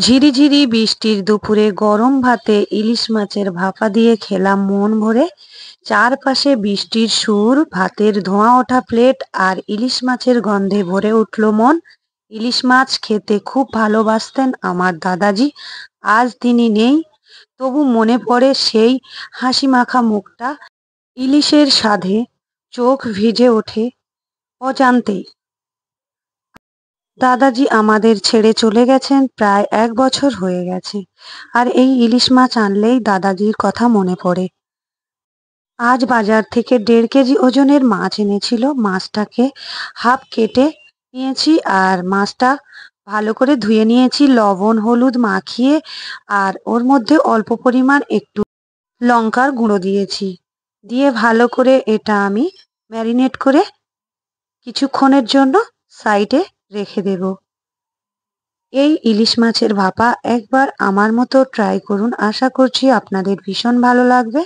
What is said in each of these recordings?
ঝিরিঝিরি বৃষ্টির দুপুরে গরম ভাতে ইলিশ মাছের ভাপা দিয়ে খেলাম মন ভরে। চারপাশে বৃষ্টির সুর, ভাতের ধোঁয়া ওঠা প্লেট আর ইলিশ মাছের গন্ধে ভরে উঠল মন। ইলিশ মাছ খেতে খুব ভালোবাসতেন আমার দাদাজি। আজ তিনি নেই, তবু মনে পড়ে সেই হাসি মাখা মুখটা। ইলিশের স্বাদে চোখ ভিজে ওঠে অজান্তেই। দাদাজি আমাদের ছেড়ে চলে গেছেন প্রায় 1 বছর হয়ে গেছে। আর এই ইলিশ মাছ আনলেই দাদাজির কথা মনে পড়ে। আজ বাজার থেকে 1.5 কেজি ওজনের মাছ এনেছিল। মাছটাকে হাফ কেটে নিয়েছি আর মাছটা ভালো করে ধুয়ে নিয়েছি, লবণ হলুদ মাখিয়ে। আর ওর মধ্যে অল্প পরিমাণ একটু লঙ্কার গুঁড়ো দিয়েছি। দিয়ে ভালো করে এটা আমি ম্যারিনেট করে কিছুক্ষণের জন্য সাইডে রেখে দেব। এই ইলিশ মাছের ভাপা একবার আমার মতো ট্রাই করুন, আশা করছি আপনাদের ভীষণ ভালো লাগবে।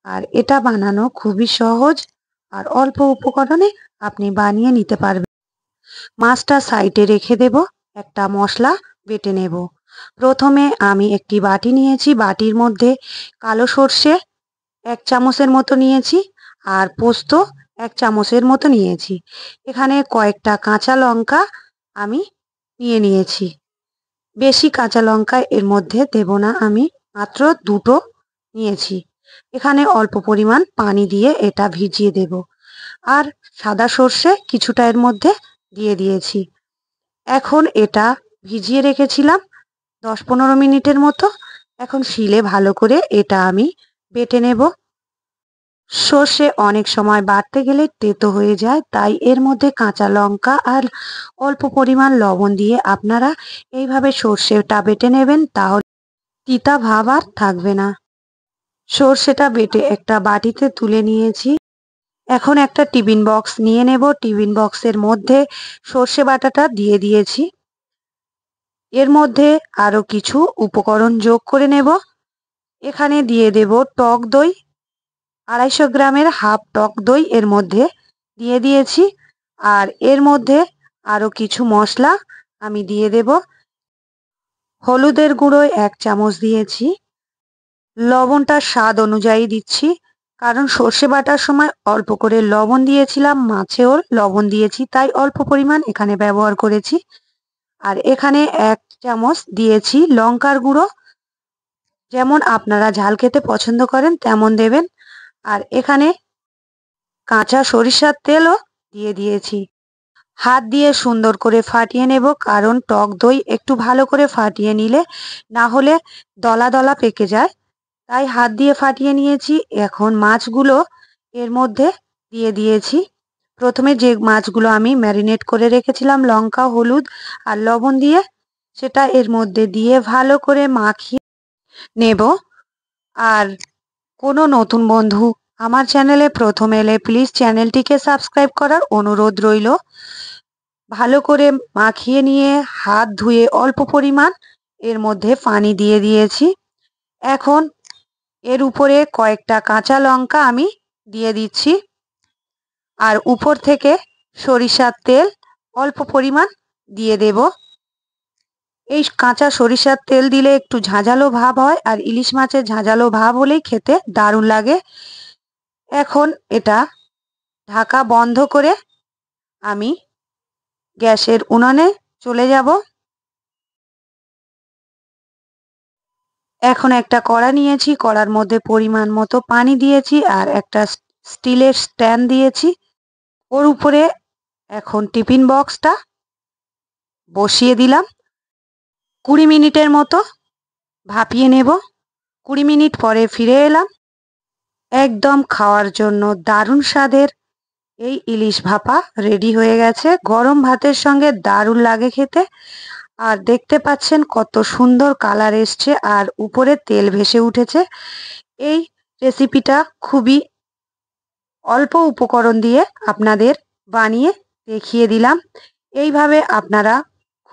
আর এটা বানানো খুবই সহজ আর অল্প উপকরণে আপনি বানিয়ে নিতে পারবেন। মাছটা সাইডে রেখে দেব, একটা মশলা বেটে নেব। প্রথমে আমি একটি বাটি নিয়েছি, বাটির মধ্যে কালো সর্ষে 1 চামচের মতো নিয়েছি আর পোস্ত 1 চামচের মতো নিয়েছি। এখানে কয়েকটা কাঁচা লঙ্কা আমি নিয়েছি। বেশি কাঁচা লঙ্কা এর মধ্যে দেব না, আমি মাত্র দুটো নিয়েছি। এখানে অল্প পরিমাণ পানি দিয়ে এটা ভিজিয়ে দেব। আর সাদা সর্ষে কিছুটা এর মধ্যে দিয়ে দিয়েছি। এখন এটা ভিজিয়ে রেখেছিলাম 10-15 মিনিটের মতো। এখন শিলে ভালো করে এটা আমি বেটে নেব। সর্ষে অনেক সময় বাটতে গেলে তেতো হয়ে যায়, তাই এর মধ্যে কাঁচা লঙ্কা আর অল্প পরিমাণ লবণ দিয়ে আপনারা এইভাবে সর্ষেটা বেটে নেবেন, তাহলে তিতা ভাব আর থাকবে না। সর্ষেটা বেটে একটা বাটিতে তুলে নিয়েছি। এখন একটা টিফিন বক্স নিয়ে নেব। টিফিন বক্সের মধ্যে সর্ষে বাটাটা দিয়ে দিয়েছি। এর মধ্যে আরো কিছু উপকরণ যোগ করে নেব। এখানে দিয়ে দেব টক দই, 250 গ্রামের হাফ টক দই এর মধ্যে দিয়ে দিয়েছি। আর এর মধ্যে আরো কিছু মশলা আমি দিয়ে দেব। হলুদের গুঁড়ো 1 চামচ দিয়েছি। লবণটা স্বাদ অনুযায়ী দিচ্ছি, কারণ সর্ষে বাটার সময় অল্প করে লবণ দিয়েছিলাম, মাছেও লবণ দিয়েছি, তাই অল্প পরিমাণ এখানে ব্যবহার করেছি। আর এখানে 1 চামচ দিয়েছি লঙ্কার গুঁড়ো, যেমন আপনারা ঝাল খেতে পছন্দ করেন তেমন দেবেন। আর এখানে কাঁচা সরিষার তেলও দিয়ে দিয়েছি। হাত দিয়ে সুন্দর করে ফাটিয়ে নেব, কারণ টক দই একটু ভালো করে ফাটিয়ে নিলে না হলে দলা দলা পেকে যায়। তাই হাত দিয়ে ফাটিয়ে নিয়েছি। এখন মাছগুলো এর মধ্যে দিয়ে দিয়েছি। প্রথমে যে মাছগুলো আমি ম্যারিনেট করে রেখেছিলাম লঙ্কা হলুদ আর লবণ দিয়ে, সেটা এর মধ্যে দিয়ে ভালো করে মাখিয়ে নেব। আর কোনো নতুন বন্ধু আমার চ্যানেলে প্রথম এলে প্লিজ চ্যানেলটিকে সাবস্ক্রাইব করার অনুরোধ রইল। ভালো করে মাখিয়ে নিয়ে হাত ধুয়ে অল্প পরিমাণ এর মধ্যে পানি দিয়ে দিয়েছি। এখন এর উপরে কয়েকটা কাঁচা লঙ্কা আমি দিয়ে দিচ্ছি। আর উপর থেকে সরিষার তেল অল্প পরিমাণ দিয়ে দেব। এই কাঁচা সরিষার তেল দিলে একটু ঝাঁঝালো ভাব হয়, আর ইলিশ মাছের ঝাঁঝালো ভাব হলেই খেতে দারুণ লাগে। এখন এটা ঢাকা বন্ধ করে আমি গ্যাসের উনানে চলে যাব। এখন একটা কড়া নিয়েছি, কড়ার মধ্যে পরিমাণ মতো পানি দিয়েছি আর একটা স্টিলের স্ট্যান্ড দিয়েছি। ওর উপরে এখন টিফিন বক্সটা বসিয়ে দিলাম। 20 মিনিটের মতো ভাপিয়ে নেব। 20 মিনিট পরে ফিরে এলাম। একদম খাওয়ার জন্য দারুণ স্বাদের এই ইলিশ ভাপা রেডি হয়ে গেছে। গরম ভাতের সঙ্গে দারুণ লাগে খেতে। আর দেখতে পাচ্ছেন কত সুন্দর কালার এসছে আর উপরে তেল ভেসে উঠেছে। এই রেসিপিটা খুবই অল্প উপকরণ দিয়ে আপনাদের বানিয়ে দেখিয়ে দিলাম। এইভাবে আপনারা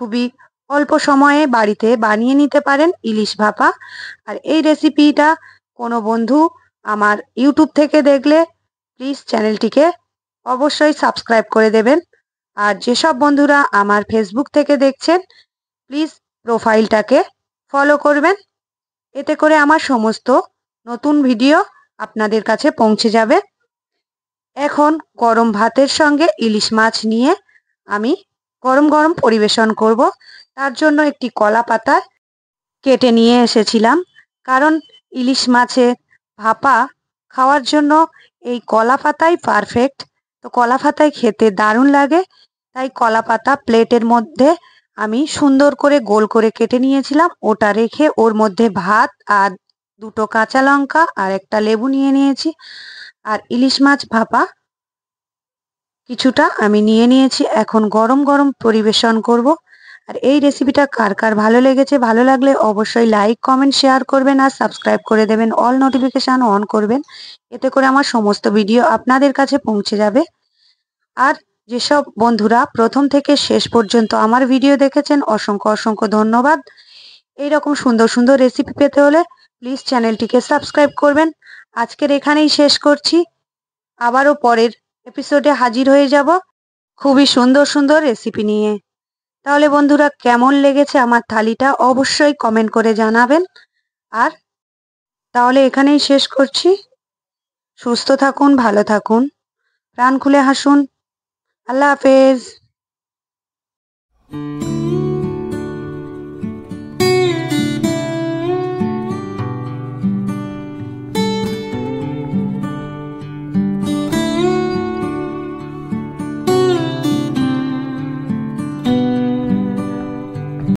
খুবই অল্প সময়ে বাড়িতে বানিয়ে নিতে পারেন ইলিশ ভাপা। আর এই রেসিপিটা কোনো বন্ধু আমার ইউটিউব থেকে দেখলে প্লিজ চ্যানেলটিকে অবশ্যই সাবস্ক্রাইব করে দেবেন। আর যেসব বন্ধুরা আমার ফেসবুক থেকে দেখছেন প্লিজ প্রোফাইলটাকে ফলো করবেন। এতে করে আমার সমস্ত নতুন ভিডিও আপনাদের কাছে পৌঁছে যাবে। এখন গরম ভাতের সঙ্গে ইলিশ মাছ নিয়ে আমি গরম গরম পরিবেশন করব। তার জন্য একটি কলা পাতা কেটে নিয়ে এসেছিলাম, কারণ ইলিশ মাছের ভাপা খাওয়ার জন্য এই কলা পাতাই পারফেক্ট। তো কলা পাতায় খেতে দারুণ লাগে, তাই কলা পাতা প্লেটের মধ্যে আমি সুন্দর করে গোল করে কেটে নিয়েছিলাম। ওটা রেখে ওর মধ্যে ভাত আর দুটো কাঁচা লঙ্কা আর একটা লেবু নিয়ে নিয়েছি। আর ইলিশ মাছ ভাপা কিছুটা আমি নিয়ে নিয়েছি। এখন গরম গরম পরিবেশন করব। আর এই রেসিপিটা কার কার ভালো লেগেছে, ভালো লাগলে অবশ্যই লাইক কমেন্ট শেয়ার করবেন আর সাবস্ক্রাইব করে দেবেন, অল নোটিফিকেশান অন করবেন। এতে করে আমার সমস্ত ভিডিও আপনাদের কাছে পৌঁছে যাবে। আর যেসব বন্ধুরা প্রথম থেকে শেষ পর্যন্ত আমার ভিডিও দেখেছেন, অসংখ্য অসংখ্য ধন্যবাদ। এইরকম সুন্দর সুন্দর রেসিপি পেতে হলে প্লিজ চ্যানেলটিকে সাবস্ক্রাইব করবেন। আজকের এখানেই শেষ করছি, আবারও পরের এপিসোডে হাজির হয়ে যাব খুবই সুন্দর সুন্দর রেসিপি নিয়ে। তাহলে বন্ধুরা, কেমন লেগেছে আমার থালিটা অবশ্যই কমেন্ট করে জানাবেন। আর তাহলে এখানেই শেষ করছি। সুস্থ থাকুন, ভালো থাকুন, প্রাণ খুলে হাসুন। আল্লাহ হাফেজ।